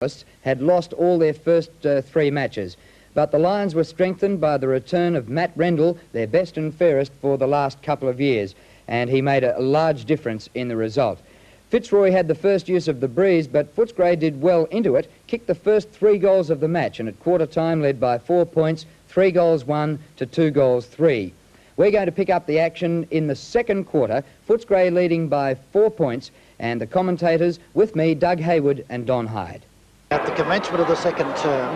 had lost all their first 3 matches. But the Lions were strengthened by the return of Matt Rendell, their best and fairest for the last couple of years, and he made a large difference in the result. Fitzroy had the first use of the breeze, but Footscray did well into it, kicked the first 3 goals of the match, and at quarter time led by 4 points, 3 goals 1 to 2 goals 3. We're going to pick up the action in the second quarter, Footscray leading by 4 points, and the commentators with me, Doug Hayward and Don Hyde. At the commencement of the second term,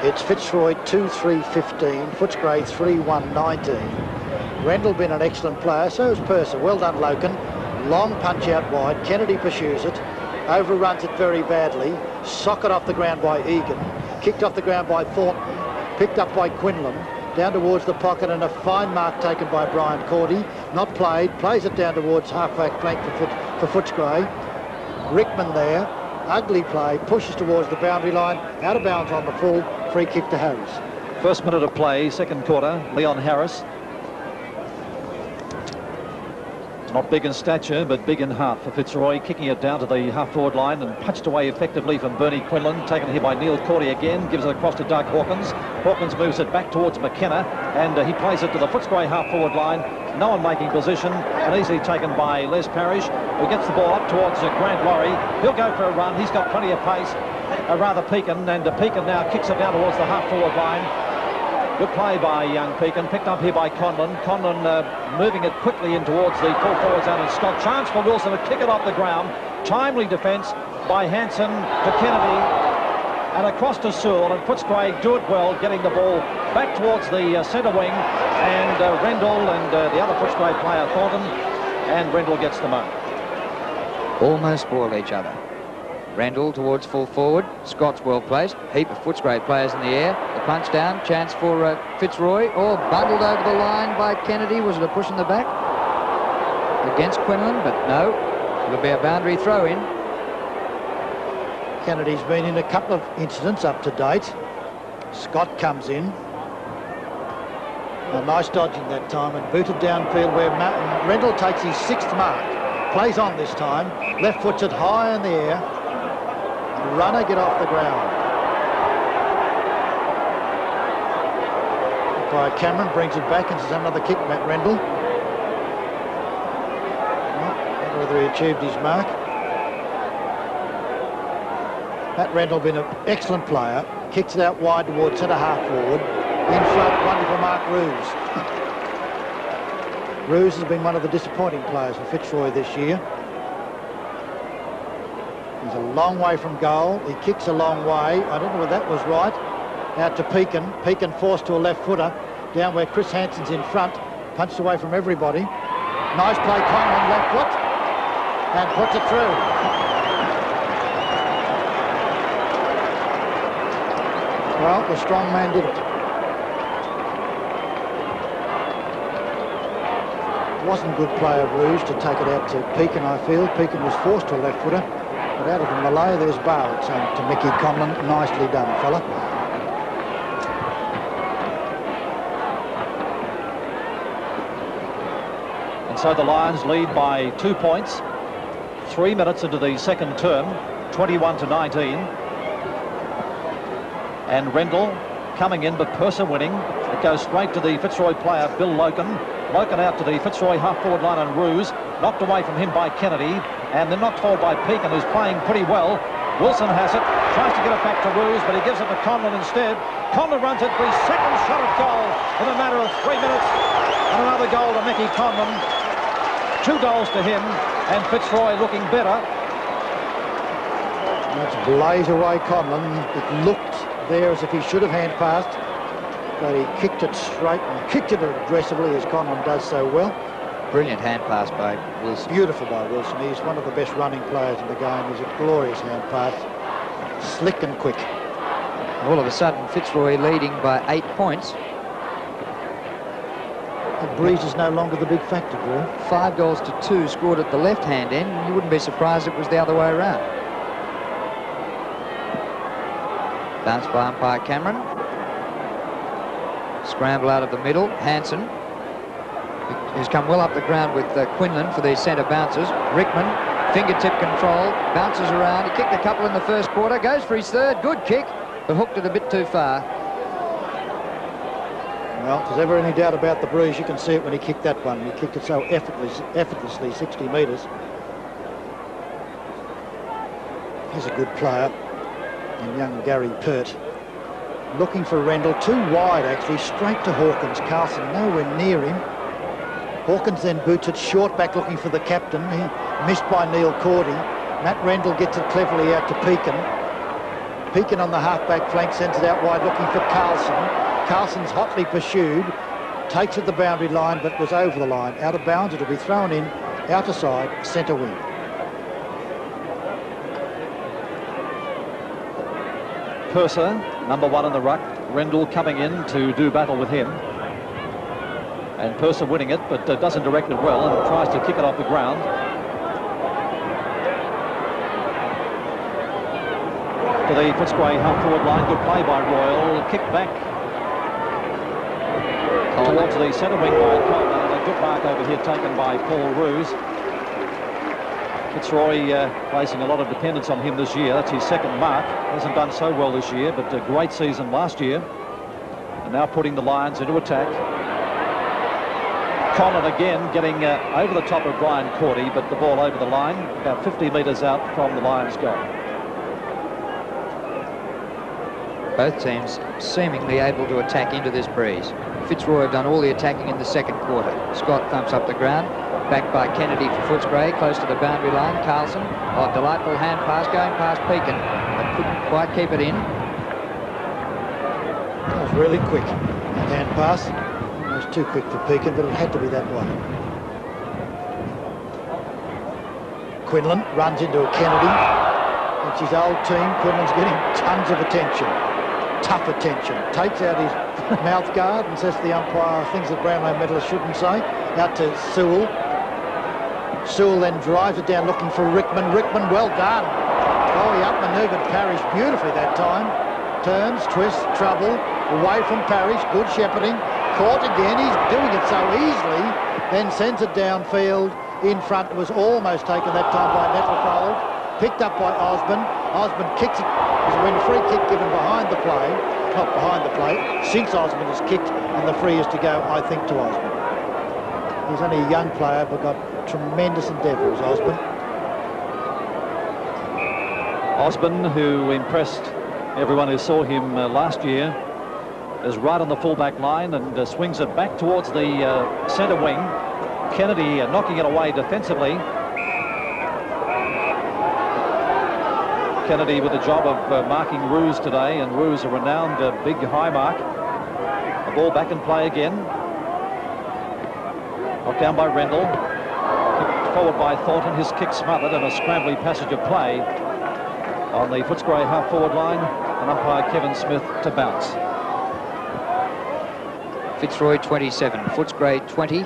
it's Fitzroy 2-3-15, Footscray 3-1-19. Rendell been an excellent player, so is Purser. Well done, Loken. Long punch out wide. Kennedy pursues it, overruns it very badly. Socket off the ground by Egan, kicked off the ground by Thornton, picked up by Quinlan, down towards the pocket, and a fine mark taken by Brian Cordy. Not played, plays it down towards half-back flank for Footscray. Rickman there. Ugly play, pushes towards the boundary line, out of bounds on the full, free kick to Harris. First minute of play, second quarter, Leon Harris. Not big in stature, but big in heart for Fitzroy, kicking it down to the half-forward line and punched away effectively from Bernie Quinlan, taken here by Neil Cordy again, gives it across to Doug Hawkins. Hawkins moves it back towards McKenna, and he plays it to the Footscray half-forward line. No one making position, and easily taken by Les Parrish, who gets the ball up towards Grant Laurie. He'll go for a run. He's got plenty of pace, rather Pekin, and Pekin now kicks it down towards the half-forward line. Good play by young Pekin, picked up here by Conlon. Conlon moving it quickly in towards the full forward zone, and Scott. Chance for Wilson to kick it off the ground. Timely defence by Hanson to Kennedy, and across to Sewell, and Footscray do it well, getting the ball back towards the centre wing, and Rendell and the other Footscray player, Thornton, and Rendell gets the mark. Almost spoil each other. Rendell towards full forward. Scott's well placed. Heap of Footscray players in the air. The punch down. Chance for Fitzroy. Or bundled over the line by Kennedy. Was it a push in the back? Against Quinlan, but no. It'll be a boundary throw in. Kennedy's been in a couple of incidents up to date. Scott comes in. A nice dodging that time, and booted downfield where Rendell takes his 6th mark. Plays on this time. Left foot's it high in the air. Runner get off the ground. By Cameron, brings it back and says another kick, Matt Rendell. Not whether he achieved his mark. Matt Rendell been an excellent player. Kicks it out wide towards centre half forward. In front, wonderful mark, Roos. Roos has been one of the disappointing players for Fitzroy this year. He's a long way from goal. He kicks a long way. I don't know whether that was right. Out to Pekin. Pekin forced to a left footer. Down where Chris Hanson's in front. Punched away from everybody. Nice play, Conlon, left foot. And puts it through. Well, the strong man did it. Wasn't good play of Rouge to take it out to Pekin, I feel. Pekin was forced to a left footer. But out of the melee, there's Barrett saying to Mickey Conlon, nicely done, fella. And so the Lions lead by 2 points. 3 minutes into the second term, 21-19. And Rendell coming in, but Purser winning. It goes straight to the Fitzroy player, Bill Loken. Loken out to the Fitzroy half-forward line on Roos. Knocked away from him by Kennedy. And then knocked forward by Pekin, who's playing pretty well. Wilson has it. Tries to get it back to Roos, but he gives it to Conlon instead. Conlon runs it for his 2nd shot at goal in a matter of 3 minutes. And another goal to Mickey Conlon. 2 goals to him, and Fitzroy looking better. Let's blaze away Conlon. It looked there as if he should have hand passed, but he kicked it straight and kicked it aggressively, as Conlon does so well. Brilliant hand pass by Wilson. Beautiful by Wilson. He's one of the best running players in the game. He's a glorious hand pass. Slick and quick. All of a sudden, Fitzroy leading by 8 points. The breeze is no longer the big factor, Drew. 5 goals to 2 scored at the left-hand end. You wouldn't be surprised if it was the other way around. Bounce by umpire Cameron. Scramble out of the middle. Hanson, who's come well up the ground with Quinlan for these centre bounces. Rickman Fingertip control, bounces around. He kicked a couple in the first quarter, goes for his third. Good kick, but hooked it a bit too far. Well, if there's ever any doubt about the breeze, you can see it when he kicked that one. He kicked it so effortlessly 60 metres. He's a good player. And young Gary Pert. Looking for Rendell, too wide actually, straight to Hawkins. Carlson nowhere near him. Hawkins then boots it short back looking for the captain. He missed by Neil Cordy. Matt Rendell gets it cleverly out to Pekin. Pekin on the half-back flank sends it out wide looking for Carlson. Carlson's hotly pursued, takes it the boundary line but was over the line. Out of bounds, it'll be thrown in, outer side, centre wing. Purser, number 1 in the ruck. Rendell coming in to do battle with him. And Purser winning it, but doesn't direct it well and tries to kick it off the ground. To the Footscray half-forward line. Good play by Royal. Kick back towards the centre wing by Coleman. And a good mark over here taken by Paul Roos. Fitzroy placing a lot of dependence on him this year. That's his second mark. Hasn't done so well this year, but a great season last year. And now putting the Lions into attack. Conlon again getting over the top of Brian Cordy, but the ball over the line, about 50 metres out from the Lions' goal. Both teams seemingly able to attack into this breeze. Fitzroy have done all the attacking in the second quarter. Scott thumps up the ground, backed by Kennedy for Footscray, close to the boundary line. Carlson, oh, delightful hand pass going past Pekin, but couldn't quite keep it in. That was really quick, that hand pass. It was too quick for Pekin, but it had to be that way. Quinlan runs into a Kennedy. It's his old team. Quinlan's getting tons of attention. Tough attention. Takes out his mouth guard and says to the umpire things that Brownlow medalists shouldn't say. Out to Sewell. Sewell then drives it down looking for Rickman. Rickman, well done. Oh, he outmanoeuvred Parrish beautifully that time. Turns, twists, trouble, away from Parrish. Good shepherding. Caught again. He's doing it so easily. Then sends it downfield. In front was almost taken that time by Nettlefold. Picked up by Osborne. Osborne kicks it. There's been a free kick given behind the play. Not behind the play. Since Osborne has kicked, and the free is to go, I think, to Osborne. He's only a young player, but got tremendous endeavour as Osborne. Osborne, who impressed everyone who saw him last year, is right on the full-back line and swings it back towards the centre wing. Kennedy knocking it away defensively. Kennedy with the job of marking Roos today, and Roos a renowned big high mark. The ball back in play again. Knocked down by Rendell. Kicked forward by Thornton. His kick smothered and a scrambly passage of play on the Footscray half-forward line, and umpire Kevin Smith to bounce. Fitzroy 27, Footscray 20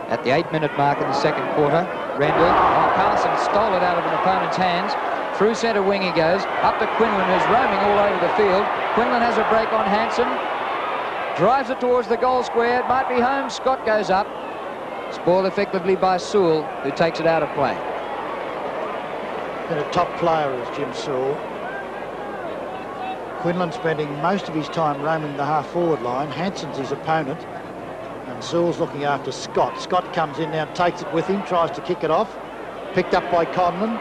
at the 8-minute mark in the second quarter. Rendell, oh, Carlson stole it out of an opponent's hands. Through centre wing he goes, up to Quinlan, who's roaming all over the field. Quinlan has a break on Hanson, drives it towards the goal square. It might be home. Scott goes up. Spoiled effectively by Sewell, who takes it out of play. Been a top player is Jim Sewell. Quinlan spending most of his time roaming the half-forward line. Hanson's his opponent, and Sewell's looking after Scott. Scott comes in now, takes it with him, tries to kick it off. Picked up by Conlon.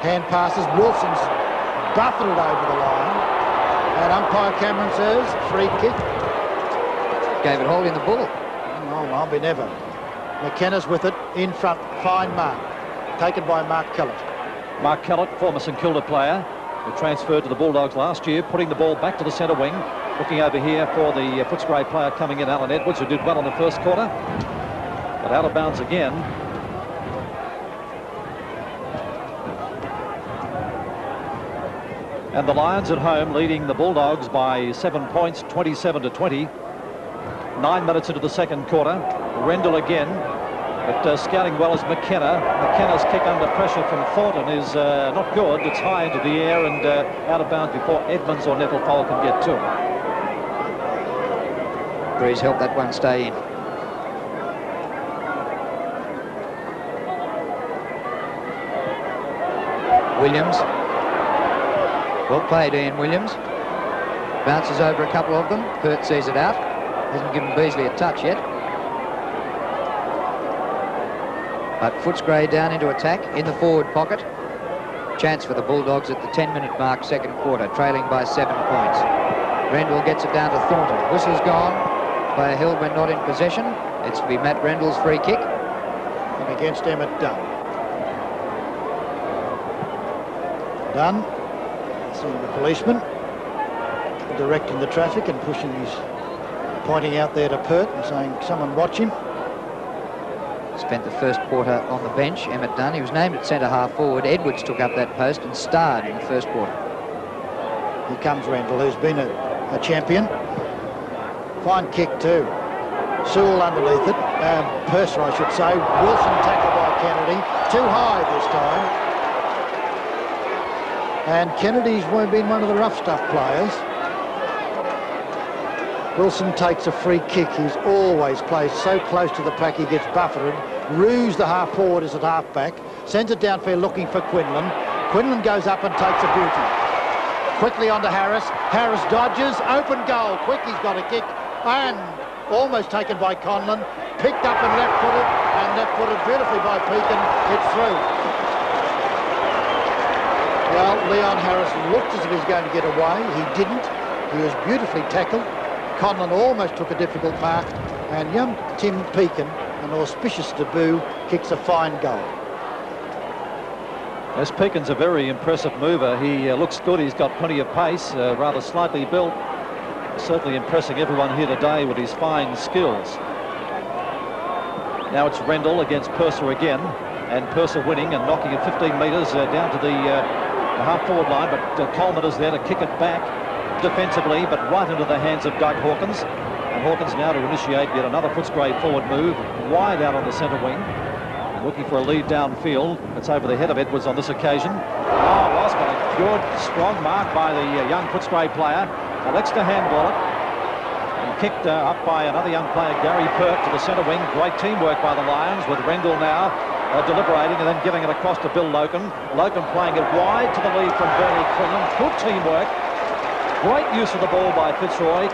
Hand passes. Wilson's buffeted over the line. And umpire Cameron says, free kick. Gave it holding the ball. Oh, I'll be never. McKenna's with it, in front, fine mark. Taken by Mark Kellett. Mark Kellett, former St Kilda player, who transferred to the Bulldogs last year, putting the ball back to the centre wing. Looking over here for the Footscray player coming in, Alan Edwards, who did well in the first quarter. But out of bounds again. And the Lions at home leading the Bulldogs by 7 points, 27-20. 9 minutes into the second quarter. Rendell again, but scouting well as McKenna. McKenna's kick under pressure from Thornton is not good. It's high into the air and out of bounds before Edmonds or Nettlefold can get to him. Breeze helped that one stay in. Williams. Well played, Ian Williams. Bounces over a couple of them. Pert sees it out. Hasn't given Beasley a touch yet. But Footscray down into attack in the forward pocket. Chance for the Bulldogs at the 10-minute mark, second quarter, trailing by 7 points. Rendell gets it down to Thornton. Whistle's gone. Player held when not in possession. It's to be Matt Rendell's free kick. And against Emmett Dunn. Dunn, seeing the policeman, directing the traffic and pointing out there to Pert and saying, someone watch him. Spent the first quarter on the bench, Emmett Dunn. He was named at centre-half forward. Edwards took up that post and starred in the first quarter. Here comes Rendell, who's been a champion. Fine kick too. Sewell underneath it. Purser, I should say. Wilson tackled by Kennedy. Too high this time. And Kennedy's been one of the rough stuff players. Wilson takes a free kick. He's always plays so close to the pack he gets buffeted. Roos, the half forward, is at half back. Sends it downfield looking for Quinlan. Quinlan goes up and takes a beauty. Quickly onto Harris. Harris dodges. Open goal. Quick, he's got a kick. And almost taken by Conlon. Picked up and left-footed. And left-footed beautifully by Pekin. It's through. Well, Leon Harris looked as if he was going to get away. He didn't. He was beautifully tackled. Conlon almost took a difficult mark, and young Tim Pekin, an auspicious debut, kicks a fine goal. Yes, Pekin's a very impressive mover. He looks good. He's got plenty of pace, rather slightly built. Certainly impressing everyone here today with his fine skills. Now it's Rendell against Purser again, and Purser winning and knocking it 15 metres down to the half-forward line, but Coleman is there to kick it back defensively, but right into the hands of Doug Hawkins. And Hawkins now to initiate yet another Footscray forward move, wide out on the centre wing, looking for a lead downfield. It's over the head of Edwards on this occasion. Oh, lost, but a good, strong mark by the young Footscray player. Elects to handball it. And kicked up by another young player, Gary Pert, to the centre wing. Great teamwork by the Lions, with Rendell now deliberating and then giving it across to Bill Loken. Loken playing it wide to the lead from Bernie Quinlan. Good teamwork. Great use of the ball by Fitzroy,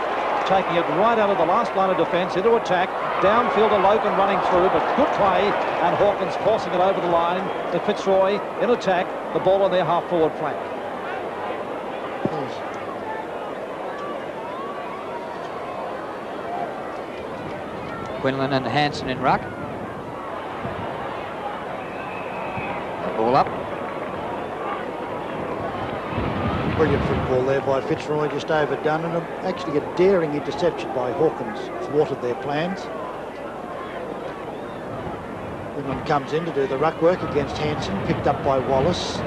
taking it right out of the last line of defence into attack. Downfield to Loken running through, but good play, and Hawkins forcing it over the line to Fitzroy in attack. The ball on their half-forward flank. Quinlan and Hansen in ruck. Ball up. Brilliant football there by Fitzroy, just overdone, and actually a daring interception by Hawkins thwarted their plans. Quinlan comes in to do the ruck work against Hansen, picked up by Wallace.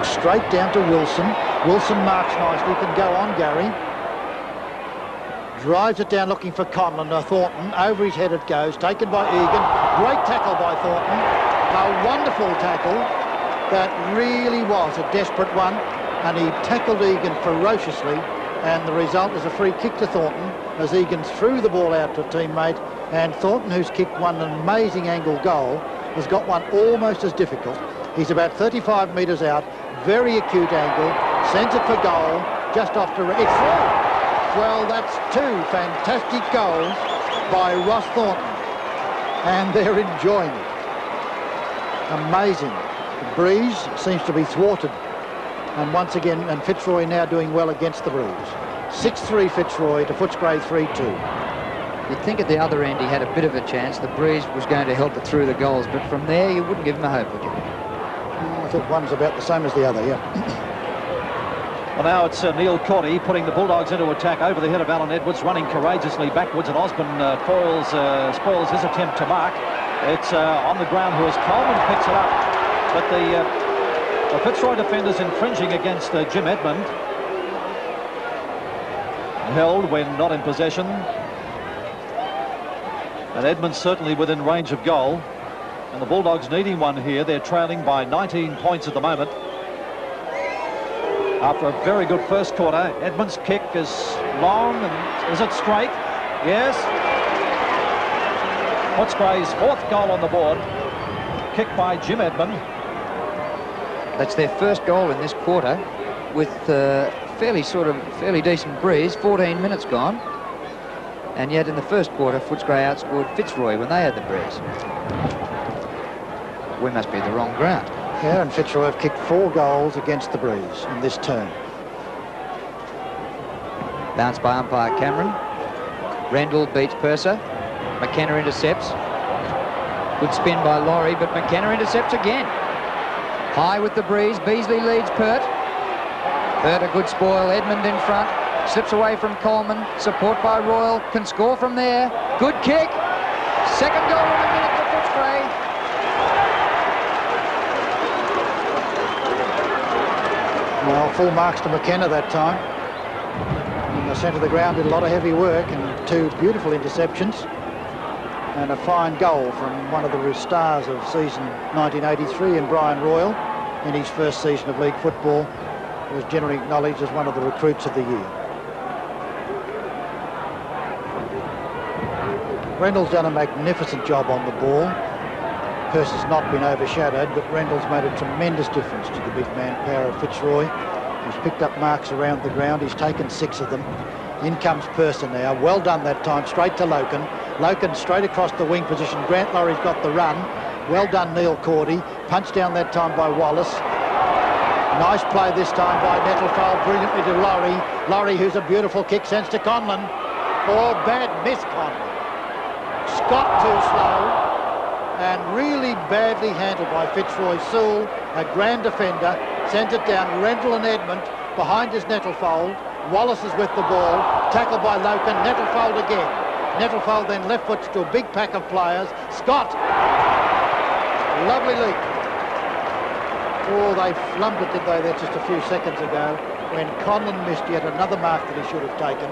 Straight down to Wilson. Wilson marks nicely, can go on, Gary. Drives it down looking for Conlon to Thornton. Over his head it goes, taken by Egan. Great tackle by Thornton. A wonderful tackle that really was a desperate one. And he tackled Egan ferociously, and the result is a free kick to Thornton as Egan threw the ball out to a teammate, and Thornton, who's kicked one amazing angle goal, has got one almost as difficult. He's about 35 metres out, very acute angle, sends it for goal, just off to... It's through! Well, that's two fantastic goals by Ross Thornton, and they're enjoying it. Amazing. The breeze seems to be thwarted. And once again, and Fitzroy now doing well against the breeze. 6-3 Fitzroy to Footscray 3-2. You'd think at the other end he had a bit of a chance. The breeze was going to help it through the goals, but from there you wouldn't give him a hope, would you? I thought one's about the same as the other, yeah. Well, now it's Neil Cordy putting the Bulldogs into attack over the head of Alan Edwards, running courageously backwards, and Osborne spoils his attempt to mark. It's on the ground, who is Coleman picks it up, but the Fitzroy defenders infringing against Jim Edmund. Held when not in possession. And Edmund certainly within range of goal. And the Bulldogs needing one here. They're trailing by 19 points at the moment. After a very good first quarter, Edmund's kick is long, and is it straight? Yes. Footscray's fourth goal on the board. Kick by Jim Edmund. That's their first goal in this quarter with fairly decent breeze. 14 minutes gone. And yet in the first quarter, Footscray outscored Fitzroy when they had the breeze. We must be at the wrong ground. Yeah, and Fitzroy have kicked 4 goals against the breeze in this term. Bounce by umpire Cameron. Rendell beats Purser. McKenna intercepts. Good spin by Laurie, but McKenna intercepts again. High with the breeze. Beasley leads Pert. Pert a good spoil. Edmund in front. Slips away from Coleman. Support by Royal. Can score from there. Good kick. Second goal in a minute for Footscray. Well, full marks to McKenna that time. In the centre of the ground, did a lot of heavy work and 2 beautiful interceptions. And a fine goal from one of the stars of season 1983 in Brian Royal in his first season of league football. He was generally acknowledged as one of the recruits of the year. Rendell's done a magnificent job on the ball. Purser's not been overshadowed, but Rendell's made a tremendous difference to the big man power of Fitzroy. He's picked up marks around the ground. He's taken 6 of them. In comes Purser now. Well done that time. Straight to Loken. Loken straight across the wing position. Grant Laurie's got the run. Well done, Neil Cordy. Punched down that time by Wallace. Nice play this time by Nettlefold. Brilliantly to Laurie. Laurie, who's a beautiful kick, sends to Conlon. Oh, bad miss, Conlon. Scott too slow. And really badly handled by Fitzroy. Sewell, a grand defender, sends it down. Rendell and Edmund behind is Nettlefold. Wallace is with the ball. Tackled by Loken. Nettlefold again. Nettlefold then left foot to a big pack of players. Scott. Lovely leap. Oh, they flummed it, did they, there just a few seconds ago when Conlon missed yet another mark that he should have taken.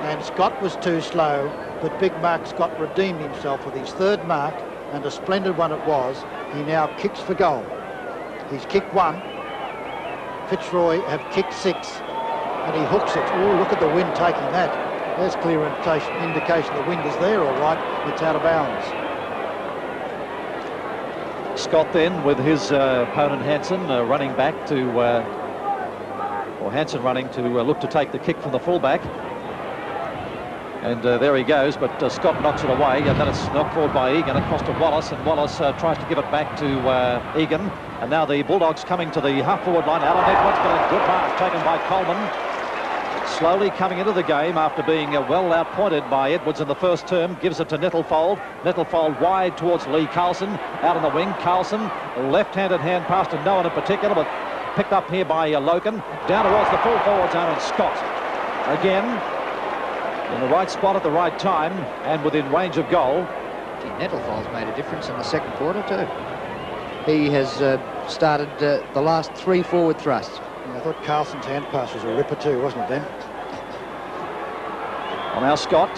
And Scott was too slow, but big Mark Scott redeemed himself with his 3rd mark, and a splendid one it was. He now kicks for goal. He's kicked 1. Fitzroy have kicked 6, and he hooks it. Oh, look at the wind taking that. There's clear indication the wind is there, all right. It's out of bounds. Scott then with his opponent Hansen running back to, or Hansen running to look to take the kick from the fullback. And there he goes, but Scott knocks it away, and then it's knocked forward by Egan across to Wallace, and Wallace tries to give it back to Egan. And now the Bulldogs coming to the half-forward line. Alan Edwards got a good mark taken by Coleman. Slowly coming into the game after being well outpointed by Edwards in the first term. Gives it to Nettlefold. Nettlefold wide towards Lee Carlson. Out on the wing, Carlson. Left-handed hand pass to no one in particular, but picked up here by Loken. Down towards the full forward zone, and Scott again in the right spot at the right time and within range of goal. Nettlefold's made a difference in the second quarter too. He has started the last 3 forward thrusts. I thought Carlson's hand pass was a ripper too, wasn't it then? Well, now Scott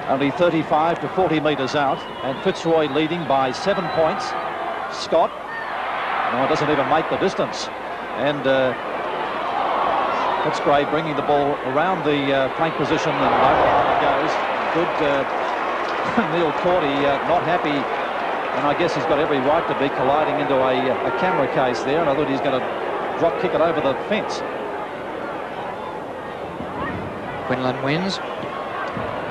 only 35 to 40 metres out, and Fitzroy leading by 7 points. Scott, no, doesn't even make the distance, and Footscray bringing the ball around the flank position, and over the line it goes. Good Neil Cordy, not happy, and I guess he's got every right to be colliding into a camera case there, and I thought he's going to drop kick it over the fence. Quinlan wins.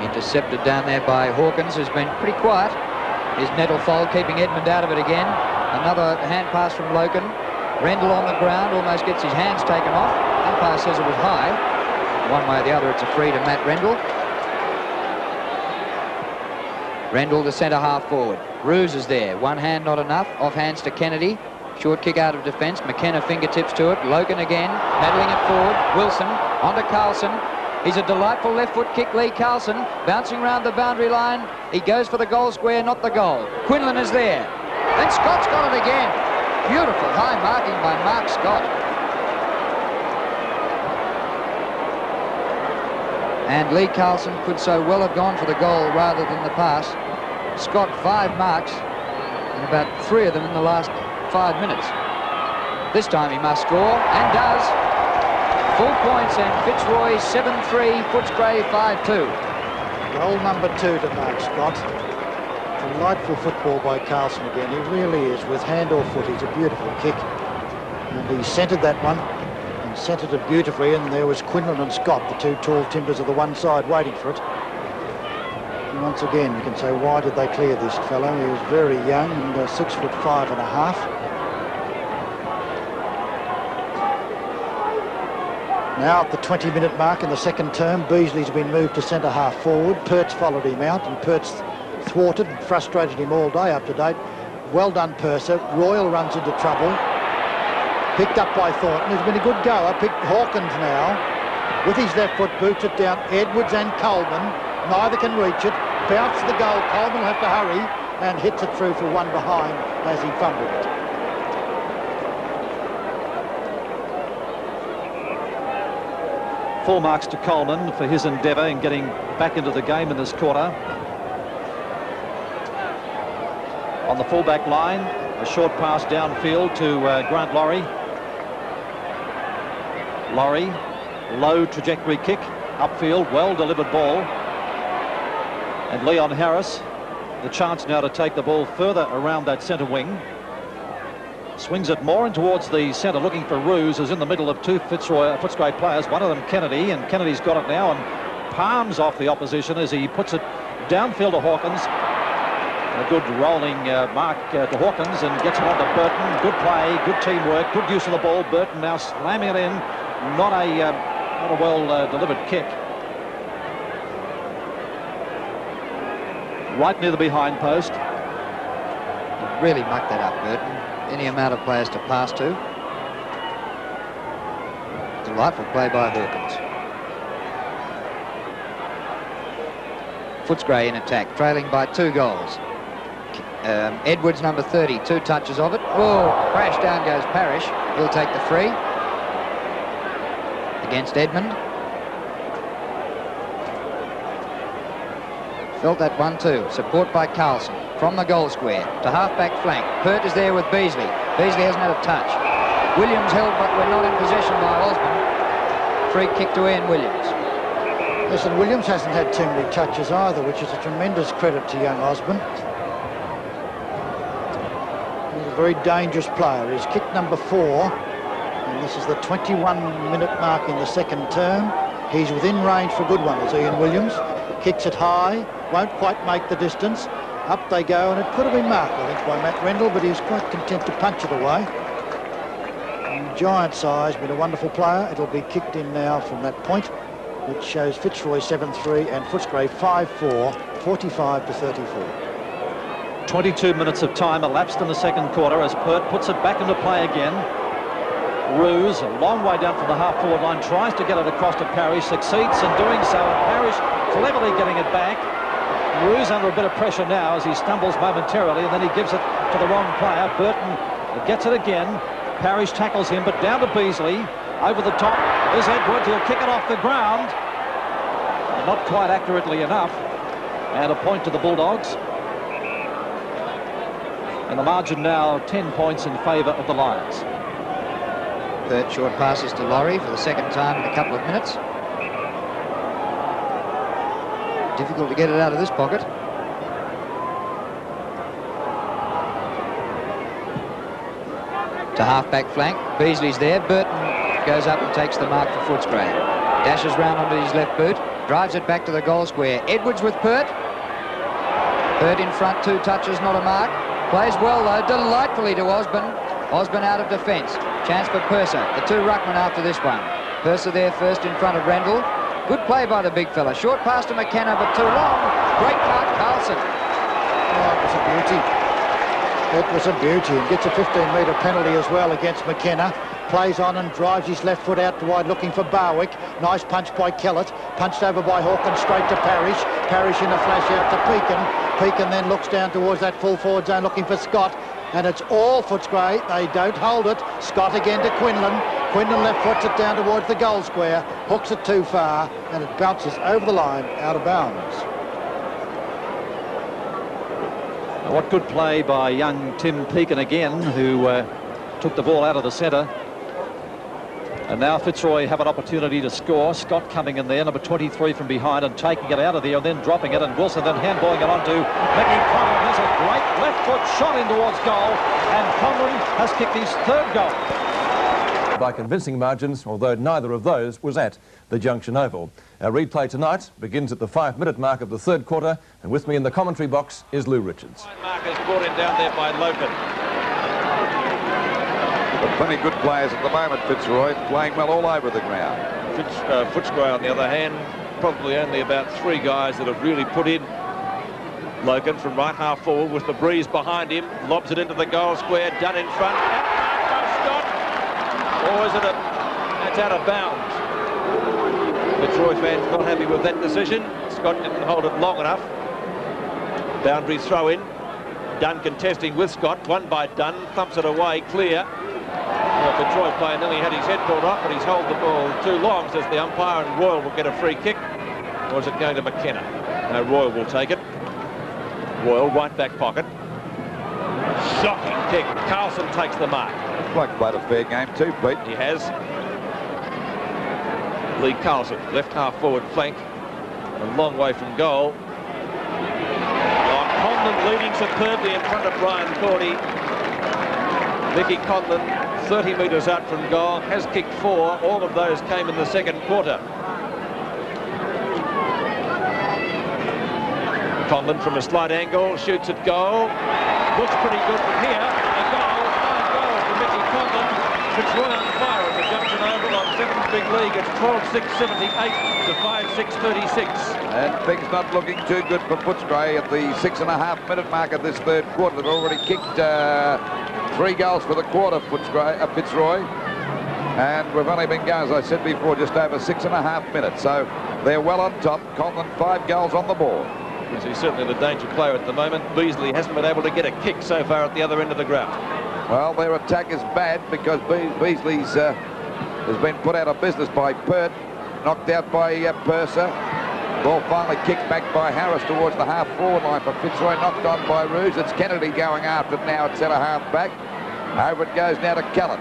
Intercepted down there by Hawkins, who's been pretty quiet. Here's Nettlefold keeping Edmund out of it again. Another hand pass from Loken. Rendell on the ground, almost gets his hands taken off. Umpire says it was high. One way or the other, it's a free to Matt Rendell. Rendell, the centre half forward. Roos is there. One hand not enough. Off hands to Kennedy. Short kick out of defence. McKenna fingertips to it. Loken again. Paddling it forward. Wilson onto Carlson. He's a delightful left foot kick. Lee Carlson bouncing round the boundary line. He goes for the goal square, not the goal. Quinlan is there. Then Scott's got it again. Beautiful high marking by Mark Scott. And Lee Carlson could so well have gone for the goal rather than the pass. Scott 5 marks, and about 3 of them in the last 5 minutes. This time he must score, and does. Full points, and Fitzroy 7-3, Footscray 5-2. Goal number 2 to Mark Scott. Delightful football by Carlson again. He really is. With hand or foot, he's a beautiful kick. And he centred that one and centred it beautifully. And there was Quinlan and Scott, the two tall timbers of the one side, waiting for it. And once again, you can say, why did they clear this fellow? He was very young and 6'5½". Now at the 20-minute mark in the second term, Beasley's been moved to centre half forward. Pert's followed him out, and Pert's thwarted and frustrated him all day up to date. Well done, Purser. Royal runs into trouble. Picked up by Thornton, who's been a good goer. Picked Hawkins now. With his left foot, boots it down. Edwards and Coleman. Neither can reach it. Bounce the goal. Coleman will have to hurry and hits it through for one behind as he fumbled it. Full marks to Coleman for his endeavour in getting back into the game in this quarter. On the full-back line, a short pass downfield to Grant Laurie. Laurie, low trajectory kick, upfield, well-delivered ball. And Leon Harris, the chance now to take the ball further around that centre wing. Swings it more in towards the centre, looking for Roos, who's in the middle of two Footscray players, one of them Kennedy, and Kennedy's got it now and palms off the opposition as he puts it downfield to Hawkins. A good rolling mark to Hawkins and gets it on to Burton. Good play, good teamwork, good use of the ball. Burton now slamming it in. Not a well-delivered kick. Right near the behind post. Really mucked that up, Burton. Any amount of players to pass to. Delightful play by Hawkins. Footscray in attack, trailing by 2 goals. Edwards, number 30, 2 touches of it. Oh, crash, down goes Parrish. He'll take the free against Edmund. Felt that one too. Support by Carlson from the goal square to half-back flank. Pert is there with Beasley. Beasley hasn't had a touch. Williams held, but we're not in possession by Osborne. Free kick to Ian Williams. Listen, Williams hasn't had too many touches either, which is a tremendous credit to young Osborne. He's a very dangerous player. He's kick number 4, and this is the 21-minute mark in the second term. He's within range for a good one, is Ian Williams. Kicks it high, won't quite make the distance. Up they go, and it could have been marked, I think, by Matt Rendell, but he's quite content to punch it away. And giant size, been a wonderful player. It'll be kicked in now from that point, which shows Fitzroy 7-3 and Footscray 5-4, 45-34. 22 minutes of time elapsed in the second quarter as Pert puts it back into play again. Roos, a long way down from the half-forward line, tries to get it across to Parrish, succeeds in doing so, and Parrish cleverly getting it back. Roos under a bit of pressure now as he stumbles momentarily, and then he gives it to the wrong player. Burton gets it again. Parrish tackles him, but down to Beasley. Over the top is Edwards. He'll kick it off the ground. Not quite accurately enough. And a point to the Bulldogs. And the margin now 10 points in favour of the Lions. Pert short passes to Laurie for the second time in a couple of minutes. Difficult to get it out of this pocket. To half-back flank. Beasley's there. Burton goes up and takes the mark for Footscray. Dashes round onto his left boot. Drives it back to the goal square. Edwards with Pert. Pert in front, 2 touches, not a mark. Plays well, though, delightfully to Osborne. Osborne out of defence. Chance for Purser. The 2 ruckmen after this one. Purser there first in front of Rendell. Good play by the big fella. Short pass to McKenna, but too long. Great mark, Carlson. Oh, it was a beauty. It was a beauty. And gets a 15-metre penalty as well against McKenna. Plays on and drives his left foot out to wide, looking for Barwick. Nice punch by Kellett. Punched over by Hawkins, straight to Parrish. Parrish in a flash out to Pekin. Pekin then looks down towards that full forward zone, looking for Scott. And it's all Footscray. They don't hold it. Scott again to Quinlan. Quinlan left foots it down towards the goal square. Hooks it too far, and it bounces over the line, out of bounds. What good play by young Tim Pekin again, who took the ball out of the centre. And now Fitzroy have an opportunity to score. Scott coming in there, number 23 from behind, and taking it out of there and then dropping it, and Wilson then handballing it onto Mickey Conlon. There's a great left foot shot in towards goal, and Conlon has kicked his third goal. By convincing margins, although neither of those was at the Junction Oval. Our replay tonight begins at the 5-minute mark of the third quarter, and with me in the commentary box is Lou Richards. Mark is brought in down there by Logan. But plenty good players at the moment, Fitzroy, playing well all over the ground. Footscray, on the other hand, probably only about 3 guys that have really put in. Logan from right half forward with the breeze behind him, lobs it into the goal square, done in front. Scott! Or is it that's out of bounds? Fitzroy fans not happy with that decision. Scott didn't hold it long enough. Boundary throw in. Dunn contesting with Scott, won by Dunn, thumps it away, clear. Well, Fitzroy player nearly had his head pulled off, but he's held the ball too long, says the umpire, and Royal will get a free kick. Or is it going to McKenna? No, Royal will take it. Royal, right back pocket. Shocking kick. Carlson takes the mark. Like played a fair game too, Pete. He has. Lee Carlson, left half forward flank, a long way from goal. Conlon leading superbly in front of Brian Cordy. Mickey Conlon, 30 metres out from goal, has kicked 4. All of those came in the second quarter. Conlon from a slight angle, shoots at goal. Looks pretty good from here. A goal, 5 goals for Mickey Conlon. Fitzroy on fire at the Junction Oval on 7th big league. It's 12-6-78 to 5-6-36. And things not looking too good for Footscray at the 6.5-minute mark of this third quarter. They've already kicked 3 goals for the quarter, Fitzroy. And we've only been going, as I said before, just over 6.5 minutes. So they're well on top. Conlon 5 goals on the board. He's certainly the danger player at the moment. Beasley hasn't been able to get a kick so far at the other end of the ground. Well, their attack is bad because Beasley's has been put out of business by Pert, knocked out by Purser. Ball finally kicked back by Harris towards the half-forward line for Fitzroy, knocked on by Roos. It's Kennedy going after it now at centre-half back. Over it goes now to Callan.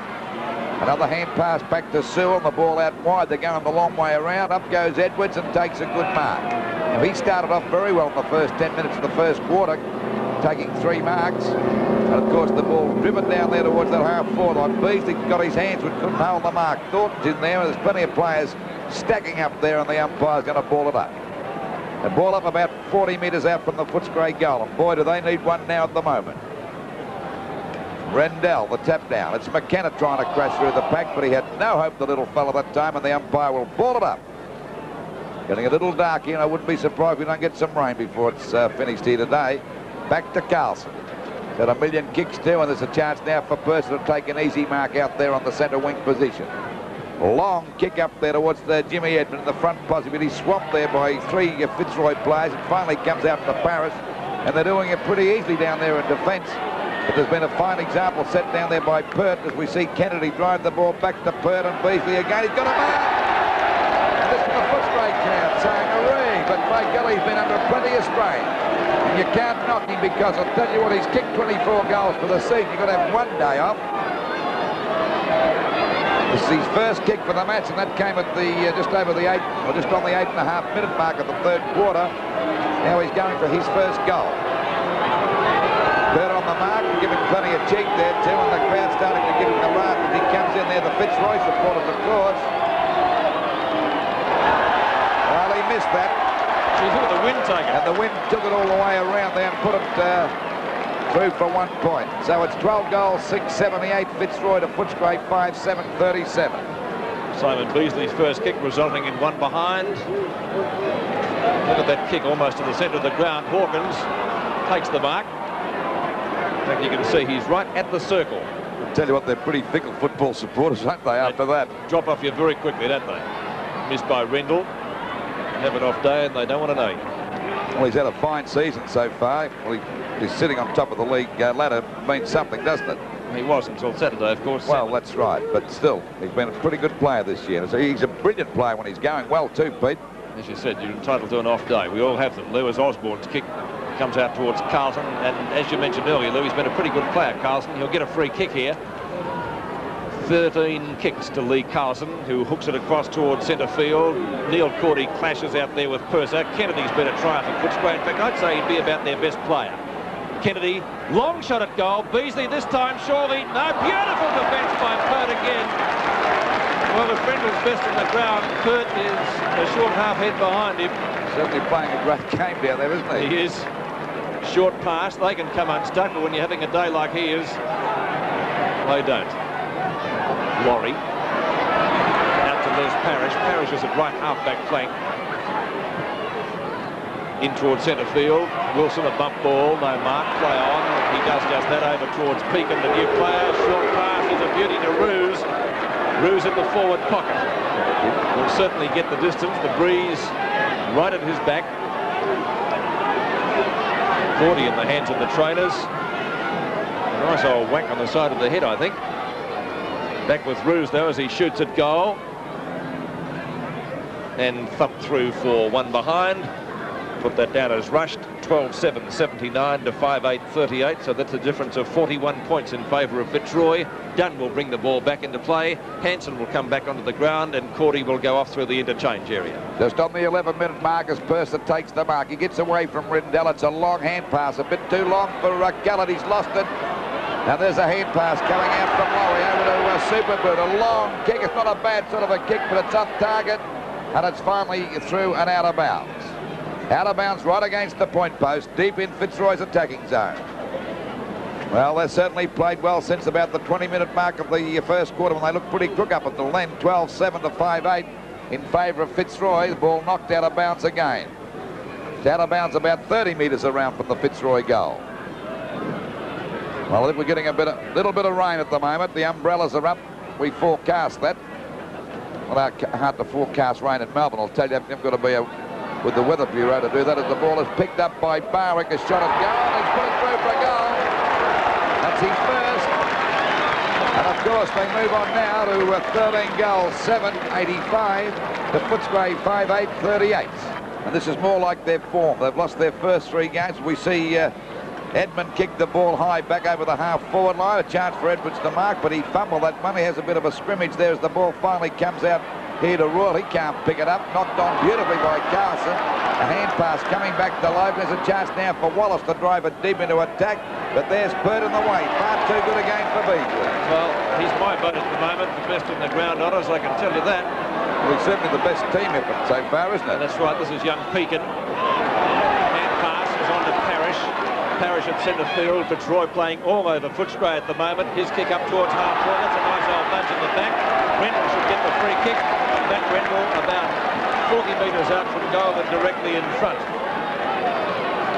Another hand pass back to Sewell, the ball out wide. They're going the long way around. Up goes Edwards and takes a good mark. Now, he started off very well in the first 10 minutes of the first quarter, taking 3 marks. And, of course, the ball driven down there towards that half-forward line. Beasley got his hands but couldn't hold the mark. Thornton's in there, and there's plenty of players stacking up there, and the umpire's going to ball it up. The ball up about 40 metres out from the Footscray goal, and boy, do they need one now at the moment. Rendell, the tap down. It's McKenna trying to crash through the pack, but he had no hope, the little fella, that time, and the umpire will ball it up. Getting a little dark here, and I wouldn't be surprised if we don't get some rain before it's finished here today. Back to Carlson. Got a million kicks too, and there's a chance now for Purser to take an easy mark out there on the centre wing position. Long kick up there towards Jimmy Edmund in the front possibly. He's swamped there by 3 Fitzroy players. It finally comes out to Paris, and they're doing it pretty easily down there in defence. But there's been a fine example set down there by Pert as we see Kennedy drive the ball back to Pert, and Beasley again. He's got a mark! And this is the Footscray crowd saying hooray, but by golly, he's been under plenty of strain. And you can't knock him because I'll tell you what, he's kicked 24 goals for the season. You've got to have 1 day off. This is his first kick for the match, and that came at the just over the 8, or just on the 8.5-minute mark of the third quarter. Now he's going for his first goal. Pert on the mark, giving plenty of cheek there too, and the crowd starting to give him the laugh as he comes in there. The Fitzroy supporters, of course. Well, he missed that. Look at the wind taking. And the wind took it all the way around there and put it through for 1 point. So it's 12 goals, 6-78. Fitzroy to Footscray, 5-7-37. Simon Beasley's first kick resulting in 1 behind. Look at that kick almost to the centre of the ground. Hawkins takes the mark. In fact, you can see he's right at the circle. I'll tell you what, they're pretty fickle football supporters, aren't they, after that? Drop off you very quickly, don't they? Missed by Rendell. Have an off day and they don't want to know you. Well, he's had a fine season so far. Well, he's sitting on top of the league ladder. Means something, doesn't it? He was until Saturday, of course. Well, that's right. But still, he's been a pretty good player this year. So he's a brilliant player when he's going well too, Pete. As you said, you're entitled to an off day. We all have them. Lewis Osborne's kick comes out towards Carlson, and as you mentioned earlier, Lou, he's been a pretty good player, Carlson. He'll get a free kick here. 13 kicks to Lee Carlson, who hooks it across towards centre field. Neil Cordy clashes out there with Purser. Kennedy's been a triumph at Footscray. In fact, I'd say he'd be about their best player. Kennedy, long shot at goal. Beasley this time, surely. No, beautiful defence by Pert again. Well, if Rendell's best in the ground, Pert is a short half head behind him. Certainly playing a great game down there, isn't he? He is. Short pass, they can come unstuck, but when you're having a day like he is, they don't. Laurie out to Les Parrish. Parrish is at right half-back flank. In towards centre field. Wilson, a bump ball, no mark, play on. He does just that over towards Pekin, the new player. Short pass is a beauty to Roos. Roos in the forward pocket. Will certainly get the distance. The breeze right at his back. 40 in the hands of the trainers. A nice old whack on the side of the head, I think. Back with Roos, though, as he shoots at goal. And thumped through for one behind. Put that down as rushed. 12-7, 79 to 5-8, 38. So that's a difference of 41 points in favour of Fitzroy. Dunn will bring the ball back into play. Hanson will come back onto the ground, and Cordy will go off through the interchange area. Just on the 11-minute mark as Purser takes the mark. He gets away from Rendell. It's a long hand pass, a bit too long for Gallard. He's lost it. Now there's a hand pass coming out from Laurie over to Superboot. A long kick. It's not a bad sort of a kick, but it's on target, and it's finally through and out of bounds. Out of bounds right against the point post, deep in Fitzroy's attacking zone. Well, they've certainly played well since about the 20-minute mark of the first quarter, when they looked pretty crook up at the end. 12-7 to 5-8 in favour of Fitzroy. The ball knocked out of bounds again. It's out of bounds about 30 metres around from the Fitzroy goal. Well, I think we're getting a little bit of rain at the moment. The umbrellas are up. We forecast that. Well, hard to forecast rain in Melbourne. I'll tell you, I've got to be with the Weather Bureau to do that, as the ball is picked up by Barwick. A shot at goal. He's put it through for a goal. That's his first. And of course, they move on now to 13 goals, 7-85 to Footscray 5-8, 38. And this is more like their form. They've lost their first three games. We see Edmund kick the ball high back over the half-forward line. A chance for Edwards to mark, but he fumbled that one. He has a bit of a scrimmage there as the ball finally comes out here to Royal. He can't pick it up. Knocked on beautifully by Carlson. A hand pass coming back to Loeb. There's a chance now for Wallace to drive it deep into attack, but there's Pert in the way. Far too good a game for Beasley. Well, he's my vote at the moment, the best in the ground honors, I can tell you that. Well, it's certainly the best team effort so far, isn't it? And that's right, this is young Pekin. Hand pass is on to Parrish. Parrish at centre field. Fitzroy playing all over Footscray at the moment. His kick up towards half-court. That's a nice old bunch in the back. Rendell should get the free kick. That Rendell about 40 metres out from goal and directly in front.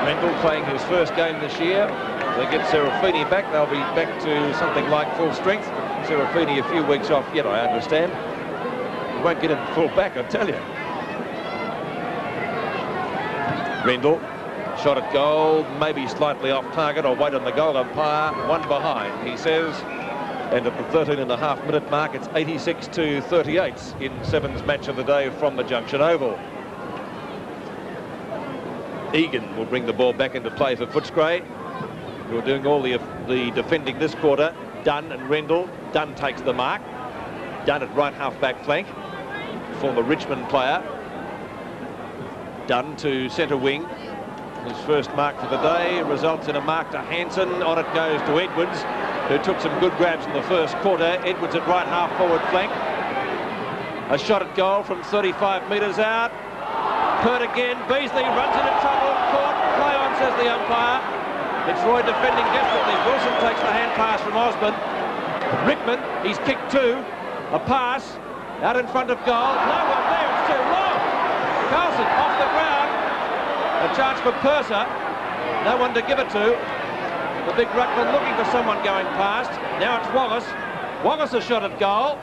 Rendell playing his first game this year. They get Serafini back. They'll be back to something like full strength. Serafini a few weeks off yet, I understand. You won't get him full back, I tell you. Rendell, shot at goal, maybe slightly off target. I'll wait on the goal umpire. One behind, he says. And at the 13.5-minute mark, it's 86 to 38 in Seven's match of the day from the Junction Oval. Egan will bring the ball back into play for Footscray, who are doing all the defending this quarter. Dunn and Rendell. Dunn takes the mark. Dunn at right half-back flank. Former Richmond player. Dunn to centre wing. His first mark for the day results in a mark to Hanson. On it goes to Edwards, who took some good grabs in the first quarter. Edwards at right half-forward flank. A shot at goal from 35 metres out. Pert again. Beasley runs into trouble. Caught. Play on, says the umpire. Fitzroy defending desperately. Wilson takes the hand pass from Osborne. Rickman, he's kicked two. A pass out in front of goal. No one there. It's too long. Carlson off the ground. A chance for Purser. No one to give it to. The big ruckman looking for someone going past. Now it's Wallace. Wallace a shot at goal.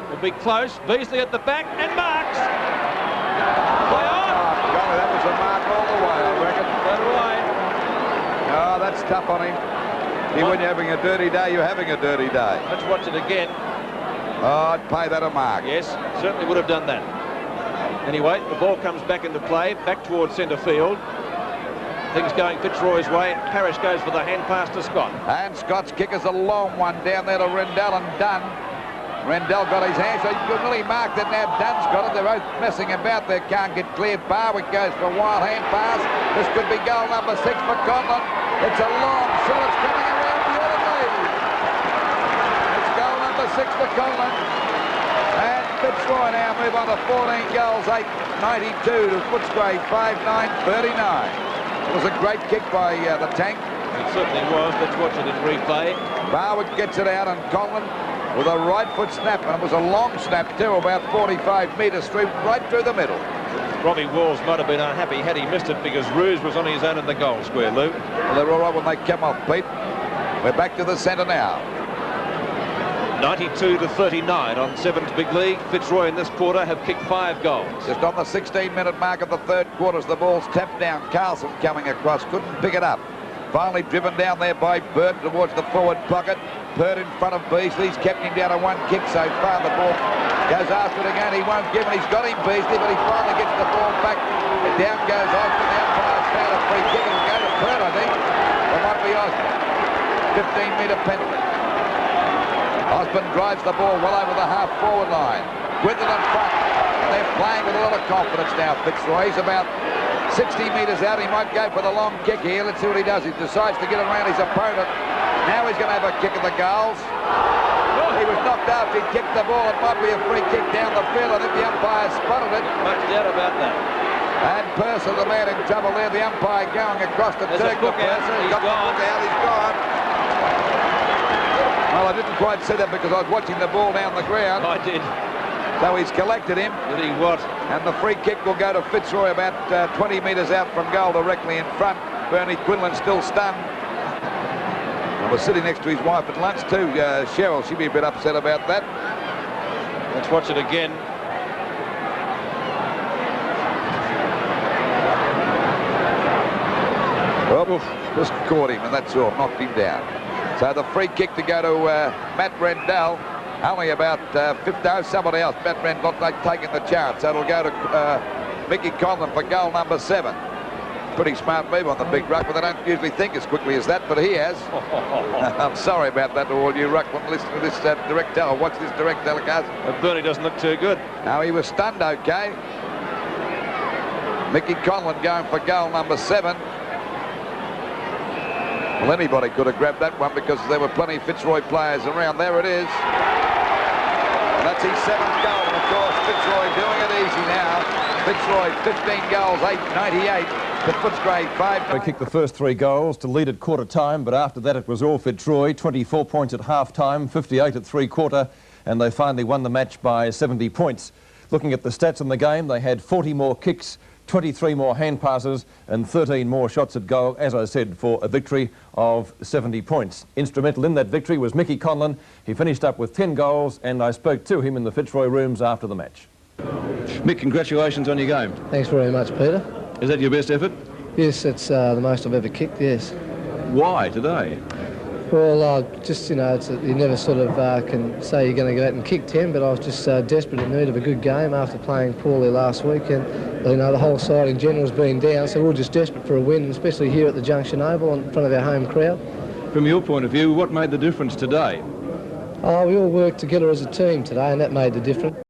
Will be close. Beasley at the back and marks. Play on. Oh, golly, that was a mark all the way, I reckon. So do I. Oh, that's tough on him. When you're having a dirty day, you're having a dirty day. Let's watch it again. Oh, I'd pay that a mark. Yes, certainly would have done that. Anyway, the ball comes back into play, back towards centre field. Things going Fitzroy's way. Parrish goes for the hand pass to Scott. And Scott's kick is a long one down there to Rendell and Dunn. Rendell got his hands. So you really marked it now. Dunn's got it. They're both messing about. They can't get cleared. Barwick goes for a wild hand pass. This could be goal number 6 for Conlon. It's a long shot. It's coming around beautifully. It's goal number 6 for Conlon. And Fitzroy now move on to 14 goals, 8-92 to Footscray, 5-9-39. It was a great kick by the Tank. It certainly was. Let's watch it in replay. Barwick gets it out, and Conlon with a right foot snap, and it was a long snap too, about 45 metres through, right through the middle. Robbie Walls might have been unhappy had he missed it, because Roos was on his own in the goal square, Lou. Well, they're all right when they come off, Pete. We're back to the centre now. 92-39 on Sevens Big League. Fitzroy in this quarter have kicked 5 goals. Just on the 16-minute mark of the third quarter, as the ball's tapped down. Carlson coming across, couldn't pick it up. Finally driven down there by Burt towards the forward pocket. Burt in front of Beasley. He's kept him down to 1 kick so far. The ball goes after it again. He won't give it. He's got him, Beasley, but he finally gets the ball back. And down goes Osborne. The umpire's found a free kick. It'll go to Burt, I think. It might be Osborne. 15-metre penalty. Osborne drives the ball well over the half-forward line. With it in front. And they're playing with a lot of confidence now, Fitzroy. He's about 60 metres out. He might go for the long kick here. Let's see what he does. He decides to get around his opponent. Now he's going to have a kick at the goals. He was knocked after he kicked the ball. It might be a free kick down the field. I think the umpire spotted it. Much doubt about that. And Purser, the man in trouble there. The umpire going across the There's a Turk to hook out. Purser. He's Got gone. the hook out. He's gone. Well, I didn't quite see that because I was watching the ball down the ground. I did. So he's collected him. Did he what? And the free kick will go to Fitzroy about 20 metres out from goal, directly in front. Bernie Quinlan still stunned. I was sitting next to his wife at lunch too, Cheryl. She'd be a bit upset about that. Let's watch it again. Well, just caught him, and that's all. Knocked him down. So the free kick to go to Matt Rendell. Only about 50, somebody else. Matt Rendell not taking the chance. So it'll go to Mickey Conlon for goal number 7. Pretty smart move on the big ruck, but they don't usually think as quickly as that, but he has. I'm sorry about that to all you ruckmen listening to this direct tele. Watch this direct telecast. But Bernie doesn't look too good. Now he was stunned, okay. Mickey Conlon going for goal number 7. Well, anybody could have grabbed that one because there were plenty of Fitzroy players around. There it is. And that's his 7th goal. And, of course, Fitzroy doing it easy now. Fitzroy, 15 goals, 8-98. To Footscray, 5. They kicked the first 3 goals to lead at quarter time, but after that it was all Fitzroy. 24 points at half time, 58 at 3/4, and they finally won the match by 70 points. Looking at the stats in the game, they had 40 more kicks, 23 more hand passes and 13 more shots at goal, as I said, for a victory of 70 points. Instrumental in that victory was Mickey Conlon. He finished up with 10 goals, and I spoke to him in the Fitzroy rooms after the match. Mick, congratulations on your game. Thanks very much, Peter. Is that your best effort? Yes, it's the most I've ever kicked, yes. Why today? Well, just, you know, you never sort of can say you're going to go out and kick 10, but I was just desperate in need of a good game after playing poorly last week, and, you know, the whole side in general has been down, so we're just desperate for a win, especially here at the Junction Oval in front of our home crowd. From your point of view, what made the difference today? Oh, we all worked together as a team today, and that made the difference.